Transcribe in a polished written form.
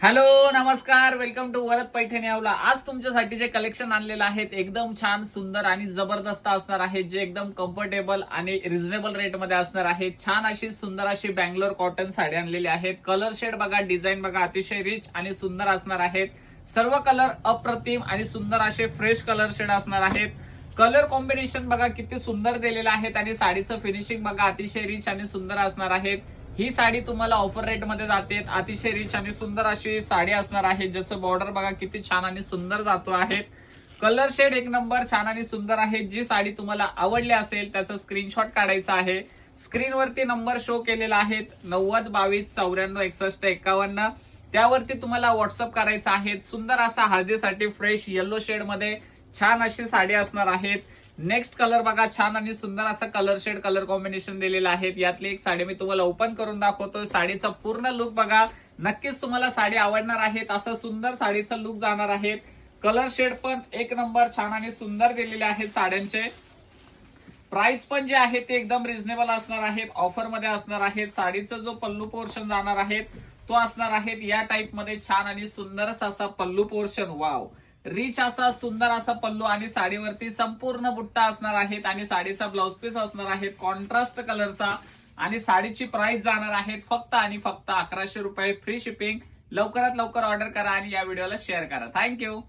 Hello नमस्कार, welcome to Varad Paithani आवला. आज तुमच्यासाठी जे कलेक्शन आणलेलं आहे एकदम छान सुंदर आणि जबरदस्त असणार आहे, जे एकदम कम्फर्टेबल आणि रिझनेबल रेट मध्ये असणार आहे. छान अशी सुंदर अशी बँगलोर कॉटन साडी आणलेली आहेत. कलर शेड बघा, डिझाईन बघा, अतिशय रिच आणि सुंदर असणार आहेत. सर्व कलर अप्रतिम आणि सुंदर असे फ्रेश कलर शेड असणार आहेत. कलर कॉम्बिनेशन बघा किती सुंदर दिलेले आहेत आणि साडीचं फिनिशिंग बघा अतिशय रिच आणि सुंदर असणार आहेत. ही साडी तुम्हाला ऑफर रेट मध्ये जाते. अतिशय रिच आणि सुंदर अशी साडी असणार आहे, ज्याचं बॉर्डर बघा किती छान आणि सुंदर जातो आहे. कलर शेड एक नंबर छान आणि सुंदर आहे. जी साडी तुम्हाला आवडली असेल त्याचा स्क्रीनशॉट काढायचा आहे. स्क्रीनवरती नंबर शो केलेला आहे 90 22 94 61 51. त्यावरती तुम्हाला व्हॉट्सअप करायचा आहे. सुंदर असा हळदीसाठी फ्रेश येलो शेड मध्ये छान अशी साडी असणार आहेत. नेक्स्ट कलर बघा, छान आणि सुंदर असा कलर शेड कलर कॉम्बिनेशन दिलेला आहे. यातली एक साडी मी तुम्हाला ओपन करून दाखवतो. साडीचा पूर्ण लुक बघा, नक्कीच तुम्हाला साडी आवडणार आहे. असा सुंदर साडीचा लुक जाणार आहे. कलर शेड पण एक नंबर छान आणि सुंदर दिलेले आहेत. साड्यांचे प्राइस पण जे आहे ते एकदम रिझनेबल असणार आहेत, ऑफर मध्ये असणार आहेत. साडीचा जो पल्लू पोर्शन जाणार आहे तो असणार आहे या टाइप मध्ये छान आणि सुंदर असा पल्लू पोर्शन. वाव, रिच असा सुंदर असा पल्लू आणि साडीवरती संपूर्ण बुट्टा असणार आहेत आणि साडीचा ब्लाउज पीस असणार आहे कॉन्ट्रास्ट कलरचा. आणि साडीची प्राइस जाणार आहे फक्त आणि फक्त 1100 रुपये, फ्री शिपिंग. लवकरात लवकर ऑर्डर करा आणि या व्हिडिओला शेअर करा. थँक्यू.